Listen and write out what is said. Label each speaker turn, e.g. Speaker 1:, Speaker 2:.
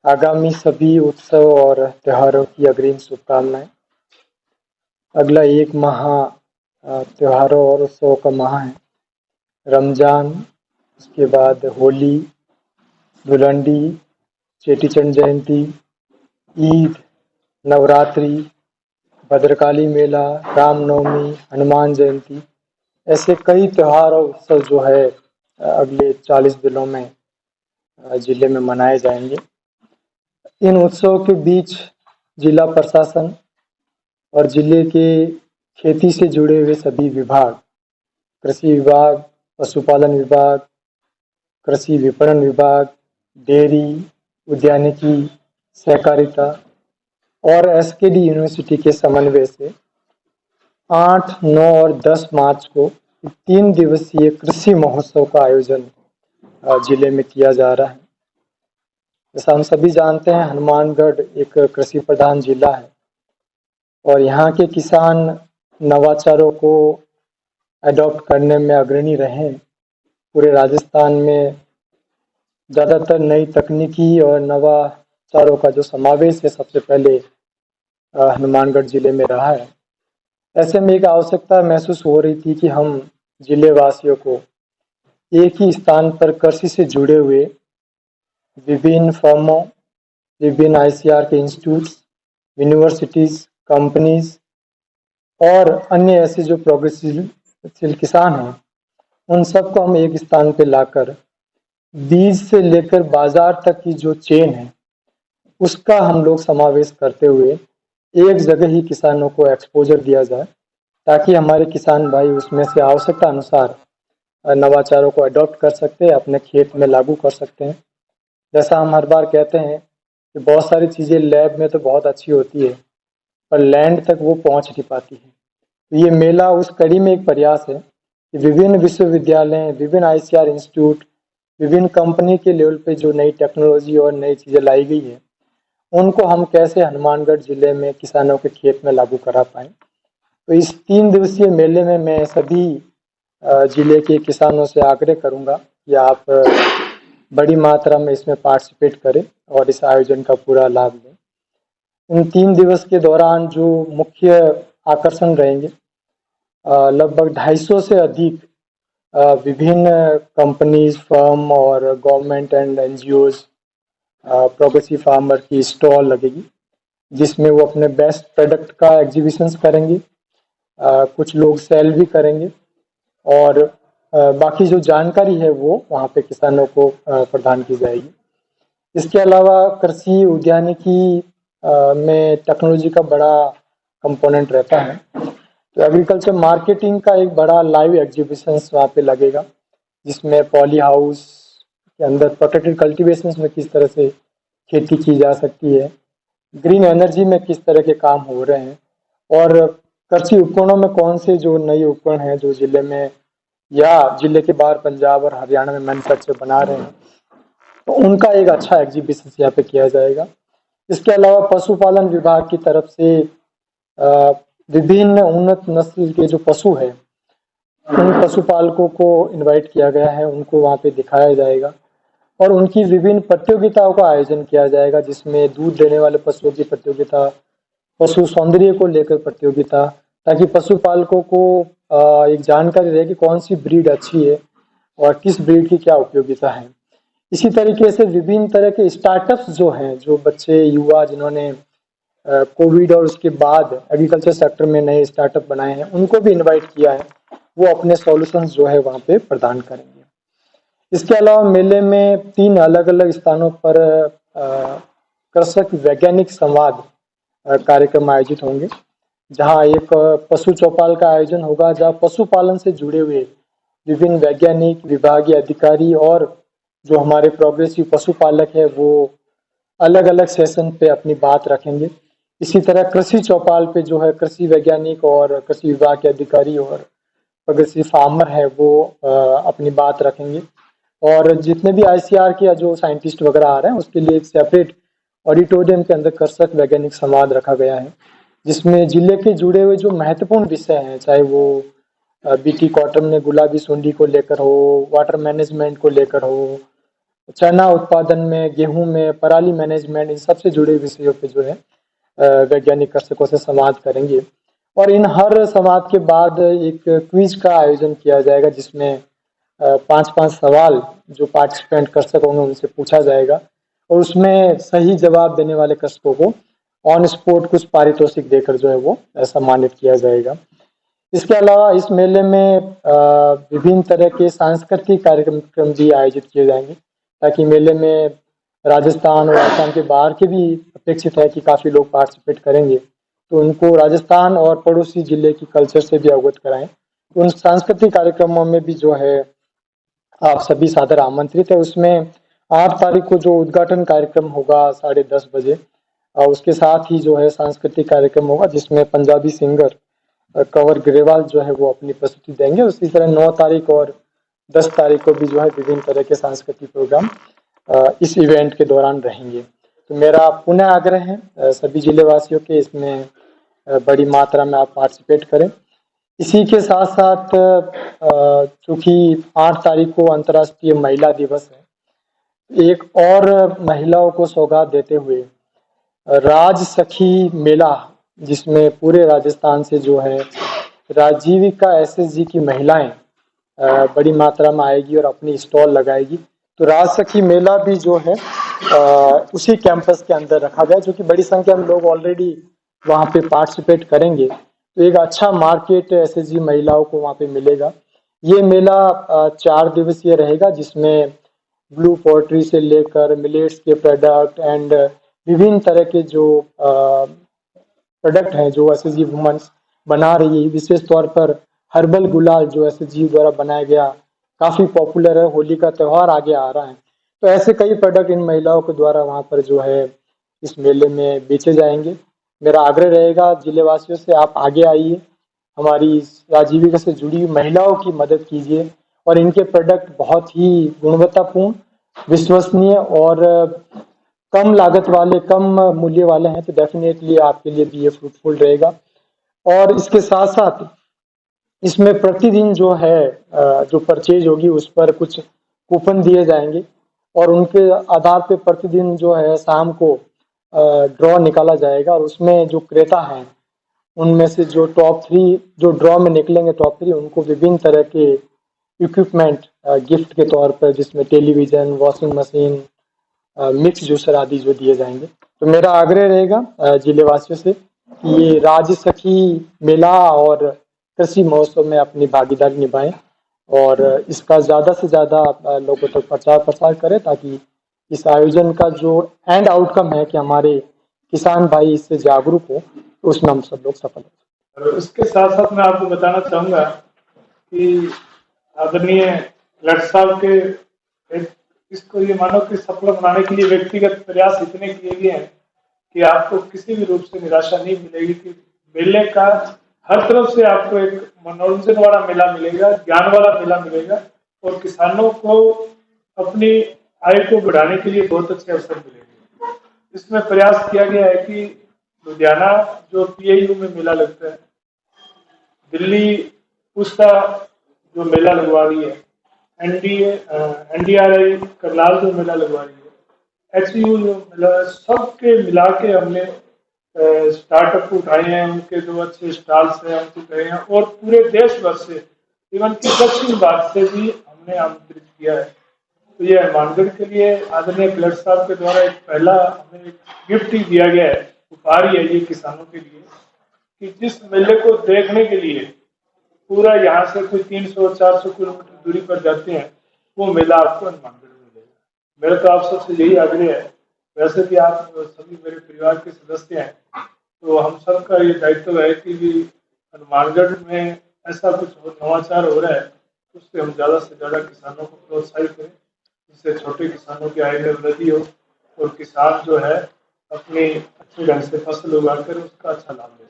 Speaker 1: आगामी सभी उत्सव और त्योहारों की अग्रिम शुभकामनाएं। अगला एक माह त्योहारों और उत्सवों का माह है। रमजान, उसके बाद होली, धुलंडी, चेटीचंड जयंती, ईद, नवरात्रि, भद्रकाली मेला, रामनवमी, हनुमान जयंती, ऐसे कई त्योहार और उत्सव जो है अगले 40 दिनों में जिले में मनाए जाएंगे। इन उत्सवों के बीच जिला प्रशासन और जिले के खेती से जुड़े हुए सभी विभाग, कृषि विभाग, पशुपालन विभाग, कृषि विपणन विभाग, डेयरी, उद्यानिकी, सहकारिता और एसकेडी यूनिवर्सिटी के समन्वय से 8, 9 और 10 मार्च को 3 दिवसीय कृषि महोत्सव का आयोजन जिले में किया जा रहा है। जैसा हम सभी जानते हैं, हनुमानगढ़ एक कृषि प्रधान जिला है और यहाँ के किसान नवाचारों को अडॉप्ट करने में अग्रणी रहे। पूरे राजस्थान में ज़्यादातर नई तकनीकी और नवाचारों का जो समावेश है सबसे पहले हनुमानगढ़ जिले में रहा है। ऐसे में एक आवश्यकता महसूस हो रही थी कि हम जिले वासियों को एक ही स्थान पर कृषि से जुड़े हुए विभिन्न फर्मों, विभिन्न आईसीआर के इंस्टीट्यूट्स, यूनिवर्सिटीज, कंपनीज और अन्य ऐसे जो प्रोग्रेसिव किसान हैं, उन सबको हम एक स्थान पर लाकर बीज से लेकर बाजार तक की जो चेन है उसका हम लोग समावेश करते हुए एक जगह ही किसानों को एक्सपोजर दिया जाए, ताकि हमारे किसान भाई उसमें से आवश्यकता अनुसार नवाचारों को अडॉप्ट कर सकते हैं, अपने खेत में लागू कर सकते हैं। जैसा हम हर बार कहते हैं कि बहुत सारी चीज़ें लैब में तो बहुत अच्छी होती है पर लैंड तक वो पहुंच नहीं पाती है। तो ये मेला उस कड़ी में एक प्रयास है कि विभिन्न विश्वविद्यालय, विभिन्न आईसीआर इंस्टीट्यूट, विभिन्न कंपनी के लेवल पे जो नई टेक्नोलॉजी और नई चीज़ें लाई गई है उनको हम कैसे हनुमानगढ़ जिले में किसानों के खेत में लागू करा पाएँ। तो इस 3 दिवसीय मेले में मैं सभी जिले के किसानों से आग्रह करूंगा कि आप बड़ी मात्रा में इसमें पार्टिसिपेट करें और इस आयोजन का पूरा लाभ लें। इन 3 दिवस के दौरान जो मुख्य आकर्षण रहेंगे, लगभग 250 से अधिक विभिन्न कंपनीज, फर्म और government and NGOs progressive farmer की स्टॉल लगेगी, जिसमें वो अपने बेस्ट प्रोडक्ट का एग्जीबिशंस करेंगे। कुछ लोग सेल भी करेंगे और बाकी जो जानकारी है वो वहाँ पे किसानों को प्रदान की जाएगी। इसके अलावा कृषि उद्यानिकी में टेक्नोलॉजी का बड़ा कंपोनेंट रहता है, तो एग्रीकल्चर मार्केटिंग का एक बड़ा लाइव एग्जीबिशन वहाँ पे लगेगा, जिसमें पॉली हाउस के अंदर प्रोटेक्टेड कल्टीवेशन में किस तरह से खेती की जा सकती है, ग्रीन एनर्जी में किस तरह के काम हो रहे हैं और कृषि उपकरणों में कौन से जो नए उपकरण हैं जो जिले में या जिले के बाहर पंजाब और हरियाणा में मैन्युफैक्चर बना रहे हैं, तो उनका एक अच्छा एग्जीबिशन यहाँ पे किया जाएगा। इसके अलावा पशुपालन विभाग की तरफ से विभिन्न उन्नत नस्ल के जो पशु है उन पशुपालकों को इनवाइट किया गया है, उनको वहाँ पे दिखाया जाएगा और उनकी विभिन्न प्रतियोगिताओं का आयोजन किया जाएगा, जिसमें दूध देने वाले पशुओं की प्रतियोगिता, पशु सौंदर्य को लेकर प्रतियोगिता, ताकि पशुपालकों को एक जानकारी रहे कि कौन सी ब्रीड अच्छी है और किस ब्रीड की क्या उपयोगिता है। इसी तरीके से विभिन्न तरह के स्टार्टअप्स जो हैं, जो बच्चे युवा जिन्होंने कोविड और उसके बाद एग्रीकल्चर सेक्टर में नए स्टार्टअप बनाए हैं, उनको भी इनवाइट किया है, वो अपने सॉल्यूशंस जो है वहाँ पे प्रदान करेंगे। इसके अलावा मेले में 3 अलग अलग स्थानों पर कृषक वैज्ञानिक संवाद कार्यक्रम आयोजित होंगे, जहाँ एक पशु चौपाल का आयोजन होगा, जहाँ पशुपालन से जुड़े हुए विभिन्न वैज्ञानिक, विभागीय अधिकारी और जो हमारे प्रोग्रेसिव पशुपालक है वो अलग अलग सेशन पे अपनी बात रखेंगे। इसी तरह कृषि चौपाल पे जो है कृषि वैज्ञानिक और कृषि विभाग के अधिकारी और प्रोग्रेसिव फार्मर है वो अपनी बात रखेंगे और जितने भी आईसीआर के जो साइंटिस्ट वगैरह आ रहे हैं उसके लिए एक सेपरेट ऑडिटोरियम के अंदर कृषक वैज्ञानिक संवाद रखा गया है, जिसमें जिले के जुड़े हुए जो महत्वपूर्ण विषय हैं, चाहे वो बीटी कॉटन में गुलाबी सुंडी को लेकर हो, वाटर मैनेजमेंट को लेकर हो, चना उत्पादन में, गेहूं में, पराली मैनेजमेंट, इन सबसे जुड़े विषयों पे जो है वैज्ञानिक कृषकों से संवाद करेंगे। और इन हर संवाद के बाद एक क्विज का आयोजन किया जाएगा, जिसमें 5-5 सवाल जो पार्टिसिपेंट कृषक होंगे उनसे पूछा जाएगा, और उसमें सही जवाब देने वाले कृषकों को ऑन स्पॉट कुछ पारितोषिक देकर जो है वो सम्मानित किया जाएगा। इसके अलावा इस मेले में विभिन्न तरह के सांस्कृतिक कार्यक्रम भी आयोजित किए जाएंगे, ताकि मेले में राजस्थान और आसाम के बाहर के भी अपेक्षित है कि काफ़ी लोग पार्टिसिपेट करेंगे, तो उनको राजस्थान और पड़ोसी जिले की कल्चर से भी अवगत कराएं। तो उन सांस्कृतिक कार्यक्रमों में भी जो है आप सभी सादर आमंत्रित है। उसमें 8 तारीख को जो उद्घाटन कार्यक्रम होगा 10:30 बजे, उसके साथ ही जो है सांस्कृतिक कार्यक्रम होगा, जिसमें पंजाबी सिंगर कंवर ग्रेवाल जो है वो अपनी प्रस्तुति देंगे। उसी तरह 9 तारीख और 10 तारीख को भी जो है विभिन्न तरह के सांस्कृतिक प्रोग्राम इस इवेंट के दौरान रहेंगे। तो मेरा पुनः आग्रह है सभी जिले वासियों के, इसमें बड़ी मात्रा में आप पार्टिसिपेट करें। इसी के साथ साथ चूंकि 8 तारीख को अंतर्राष्ट्रीय महिला दिवस है, एक और महिलाओं को सौगात देते हुए राज सखी मेला, जिसमें पूरे राजस्थान से जो है राजीविका एसएसजी की महिलाएं बड़ी मात्रा में आएगी और अपनी स्टॉल लगाएगी। तो राज सखी मेला भी जो है उसी कैंपस के अंदर रखा गया, जो कि बड़ी संख्या में लोग ऑलरेडी वहाँ पे पार्टिसिपेट करेंगे। तो एक अच्छा मार्केट एसएसजी महिलाओं को वहाँ पे मिलेगा। ये मेला 4 दिवसीय रहेगा, जिसमें ब्लू पोल्ट्री से लेकर मिलेट्स के प्रोडक्ट एंड विभिन्न तरह के जो प्रोडक्ट हैं जो एसएसजी वुमेन्स बना रही है, विशेष तौर पर हर्बल गुलाल जो एसएसजी द्वारा बनाया गया काफ़ी पॉपुलर है। होली का त्यौहार आगे आ रहा है, तो ऐसे कई प्रोडक्ट इन महिलाओं के द्वारा वहाँ पर जो है इस मेले में बेचे जाएंगे। मेरा आग्रह रहेगा जिले वासियों से, आप आगे आइए, हमारी आजीविका से जुड़ी महिलाओं की मदद कीजिए, और इनके प्रोडक्ट बहुत ही गुणवत्तापूर्ण, विश्वसनीय और कम लागत वाले, कम मूल्य वाले हैं। तो डेफिनेटली आपके लिए भी ये फ्रूटफुल रहेगा। और इसके साथ साथ इसमें प्रतिदिन जो है जो परचेज होगी उस पर कुछ कूपन दिए जाएंगे, और उनके आधार पे प्रतिदिन जो है शाम को ड्रॉ निकाला जाएगा, और उसमें जो क्रेता हैं उनमें से जो टॉप 3 जो ड्रॉ में निकलेंगे, टॉप 3 उनको विभिन्न तरह के इक्विपमेंट गिफ्ट के तौर पर, जिसमें television, washing machine, mix juicer आदि जो दिए जाएंगे। तो मेरा आग्रह रहेगा जिले वासियों से कि ये राज सखी मेला और कृषि महोत्सव में अपनी भागीदारी निभाएं, और इसका ज़्यादा से ज़्यादा लोगों तक प्रचार प्रसार करें, ताकि इस आयोजन का जो एंड आउटकम है कि हमारे किसान भाई इससे जागरूक हो, तो उसमें हम सब लोग सफल हो।
Speaker 2: और इसके साथ साथ मैं आपको बताना चाहूँगा कि आदरणीय लट साहब के इसको ये मानो कि सफल बनाने के लिए व्यक्तिगत प्रयास इतने किए गए हैं कि आपको किसी भी रूप से निराशा नहीं मिलेगी। कि मेले का हर तरफ से आपको एक मनोरंजन वाला मेला मिलेगा, ज्ञान वाला मेला मिलेगा, और किसानों को अपनी आय को बढ़ाने के लिए बहुत अच्छे अवसर मिलेंगे। इसमें प्रयास किया गया है कि लुधियाना जो पीआईयू में मेला लगता है, दिल्ली उसका जो मेला लगवा रही है, एनडीआरआई करनाल जो मेला लगवा रही है, एचयू जो मेला, सबके मिला के हमने स्टार्टअप उठाए हैं, उनके जो अच्छे स्टॉल्स हैं उनको गए हैं, और पूरे देश भर से, इवन की दक्षिण भारत से भी हमने आमंत्रित किया है। तो ये हनुमानगढ़ के लिए आदरणीय कलेक्टर साहब के द्वारा एक पहला हमें एक गिफ्ट ही दिया गया है, उपहार ही है ये किसानों के लिए, कि जिस मेले को देखने के लिए पूरा यहाँ से कोई 300-400 किलोमीटर दूरी पर जाते हैं, वो मेला आपको हनुमानगढ़ में मिलेगा। मेरा तो आप सबसे यही आग्रह है, वैसे भी आप सभी मेरे परिवार के सदस्य हैं, तो हम सबका ये दायित्व है कि हनुमानगढ़ में ऐसा कुछ नवाचार हो रहा है, उससे हम ज़्यादा से ज़्यादा किसानों को प्रोत्साहित करें, जिससे छोटे किसानों की आय में वृद्धि हो, और किसान जो है अपनी अच्छे ढंग से फसल उगाकर उसका अच्छा लाभ ले।